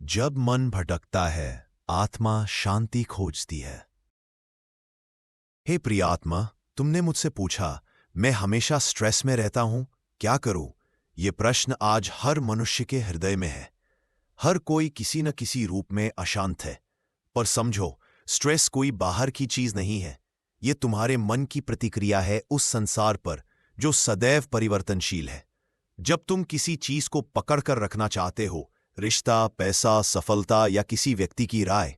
जब मन भटकता है, आत्मा शांति खोजती है। हे प्रिय आत्मा, तुमने मुझसे पूछा, मैं हमेशा स्ट्रेस में रहता हूं, क्या करूं? ये प्रश्न आज हर मनुष्य के हृदय में है। हर कोई किसी न किसी रूप में अशांत है। पर समझो, स्ट्रेस कोई बाहर की चीज नहीं है। ये तुम्हारे मन की प्रतिक्रिया है उस संसार पर जो सदैव परिवर्तनशील है। जब तुम किसी चीज को पकड़ कर रखना चाहते हो, रिश्ता, पैसा, सफलता या किसी व्यक्ति की राय,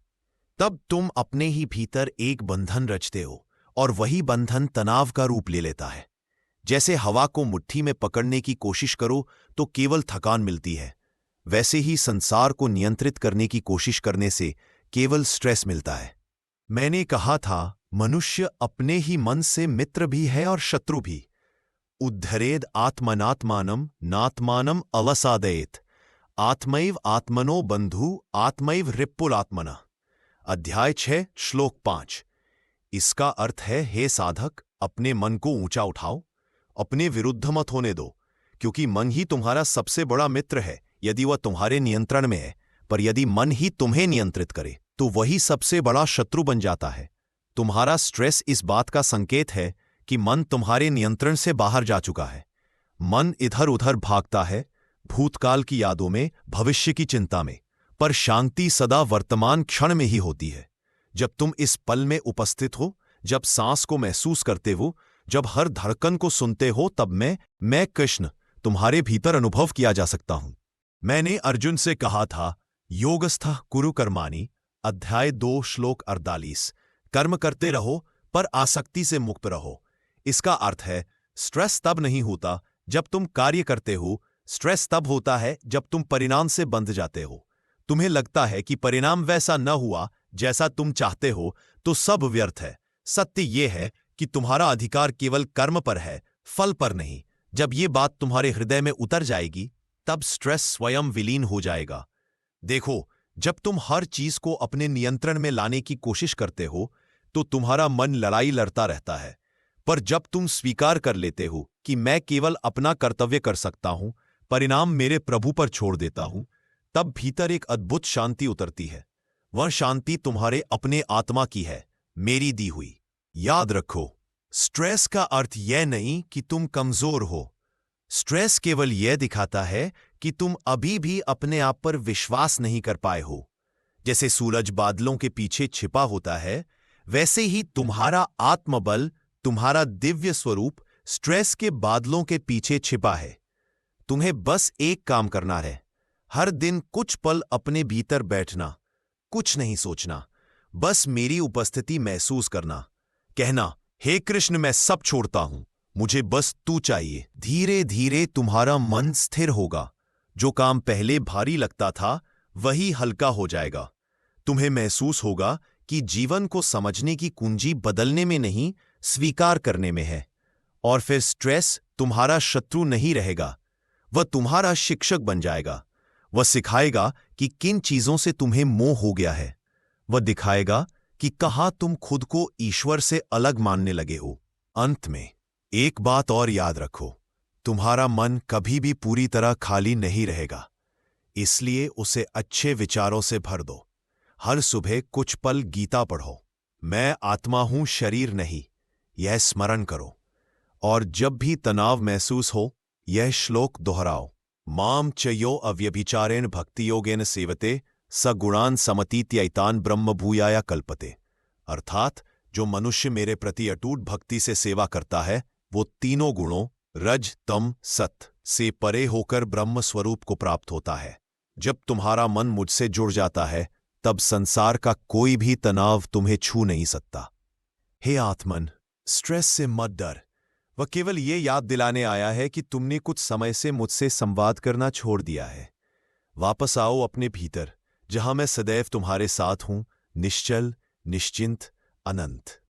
तब तुम अपने ही भीतर एक बंधन रचते हो और वही बंधन तनाव का रूप ले लेता है। जैसे हवा को मुट्ठी में पकड़ने की कोशिश करो तो केवल थकान मिलती है, वैसे ही संसार को नियंत्रित करने की कोशिश करने से केवल स्ट्रेस मिलता है। मैंने कहा था, मनुष्य अपने ही मन से मित्र भी है और शत्रु भी। उद्धरेद आत्मनात्मानम नात्मानम अवसादयेत, आत्मैव आत्मनो बंधु आत्मैव रिपुलात्मना। अध्याय 6 श्लोक 5। इसका अर्थ है, हे साधक, अपने मन को ऊंचा उठाओ, अपने विरुद्ध मत होने दो, क्योंकि मन ही तुम्हारा सबसे बड़ा मित्र है यदि वह तुम्हारे नियंत्रण में है। पर यदि मन ही तुम्हें नियंत्रित करे तो वही सबसे बड़ा शत्रु बन जाता है। तुम्हारा स्ट्रेस इस बात का संकेत है कि मन तुम्हारे नियंत्रण से बाहर जा चुका है। मन इधर उधर भागता है, भूतकाल की यादों में, भविष्य की चिंता में, पर शांति सदा वर्तमान क्षण में ही होती है। जब तुम इस पल में उपस्थित हो, जब सांस को महसूस करते हो, जब हर धड़कन को सुनते हो, तब मैं कृष्ण तुम्हारे भीतर अनुभव किया जा सकता हूं। मैंने अर्जुन से कहा था, योगस्थः कुरु कर्माणि, अध्याय 2 श्लोक 48। कर्म करते रहो पर आसक्ति से मुक्त रहो। इसका अर्थ है, स्ट्रेस तब नहीं होता जब तुम कार्य करते हो, स्ट्रेस तब होता है जब तुम परिणाम से बंध जाते हो। तुम्हें लगता है कि परिणाम वैसा न हुआ जैसा तुम चाहते हो तो सब व्यर्थ है। सत्य यह है कि तुम्हारा अधिकार केवल कर्म पर है, फल पर नहीं। जब ये बात तुम्हारे हृदय में उतर जाएगी, तब स्ट्रेस स्वयं विलीन हो जाएगा। देखो, जब तुम हर चीज को अपने नियंत्रण में लाने की कोशिश करते हो तो तुम्हारा मन लड़ाई लड़ता रहता है। पर जब तुम स्वीकार कर लेते हो कि मैं केवल अपना कर्तव्य कर सकता हूं, परिणाम मेरे प्रभु पर छोड़ देता हूं, तब भीतर एक अद्भुत शांति उतरती है। वह शांति तुम्हारे अपने आत्मा की है, मेरी दी हुई। याद रखो, स्ट्रेस का अर्थ यह नहीं कि तुम कमजोर हो। स्ट्रेस केवल यह दिखाता है कि तुम अभी भी अपने आप पर विश्वास नहीं कर पाए हो। जैसे सूरज बादलों के पीछे छिपा होता है, वैसे ही तुम्हारा आत्मबल, तुम्हारा दिव्य स्वरूप स्ट्रेस के बादलों के पीछे छिपा है। तुम्हें बस एक काम करना है, हर दिन कुछ पल अपने भीतर बैठना, कुछ नहीं सोचना, बस मेरी उपस्थिति महसूस करना, कहना, हे कृष्ण, मैं सब छोड़ता हूं, मुझे बस तू चाहिए। धीरे धीरे तुम्हारा मन स्थिर होगा। जो काम पहले भारी लगता था वही हल्का हो जाएगा। तुम्हें महसूस होगा कि जीवन को समझने की कुंजी बदलने में नहीं, स्वीकार करने में है। और फिर स्ट्रेस तुम्हारा शत्रु नहीं रहेगा, वह तुम्हारा शिक्षक बन जाएगा। वह सिखाएगा कि किन चीजों से तुम्हें मोह हो गया है। वह दिखाएगा कि कहाँ तुम खुद को ईश्वर से अलग मानने लगे हो। अंत में एक बात और याद रखो, तुम्हारा मन कभी भी पूरी तरह खाली नहीं रहेगा, इसलिए उसे अच्छे विचारों से भर दो। हर सुबह कुछ पल गीता पढ़ो, मैं आत्मा हूं, शरीर नहीं, यह स्मरण करो। और जब भी तनाव महसूस हो, यह श्लोक दोहराओ, माम चयो अव्यभिचारेण भक्तियोगेन सेवते सगुणान समतीत्यैतान ब्रह्म भूयाया कल्पते। अर्थात, जो मनुष्य मेरे प्रति अटूट भक्ति से सेवा करता है, वो तीनों गुणों रज, तम, सत से परे होकर ब्रह्म स्वरूप को प्राप्त होता है। जब तुम्हारा मन मुझसे जुड़ जाता है, तब संसार का कोई भी तनाव तुम्हें छू नहीं सकता। हे आत्मन, स्ट्रेस से मत डर। वह केवल ये याद दिलाने आया है कि तुमने कुछ समय से मुझसे संवाद करना छोड़ दिया है। वापस आओ अपने भीतर, जहां मैं सदैव तुम्हारे साथ हूं, निश्चल, निश्चिंत, अनंत।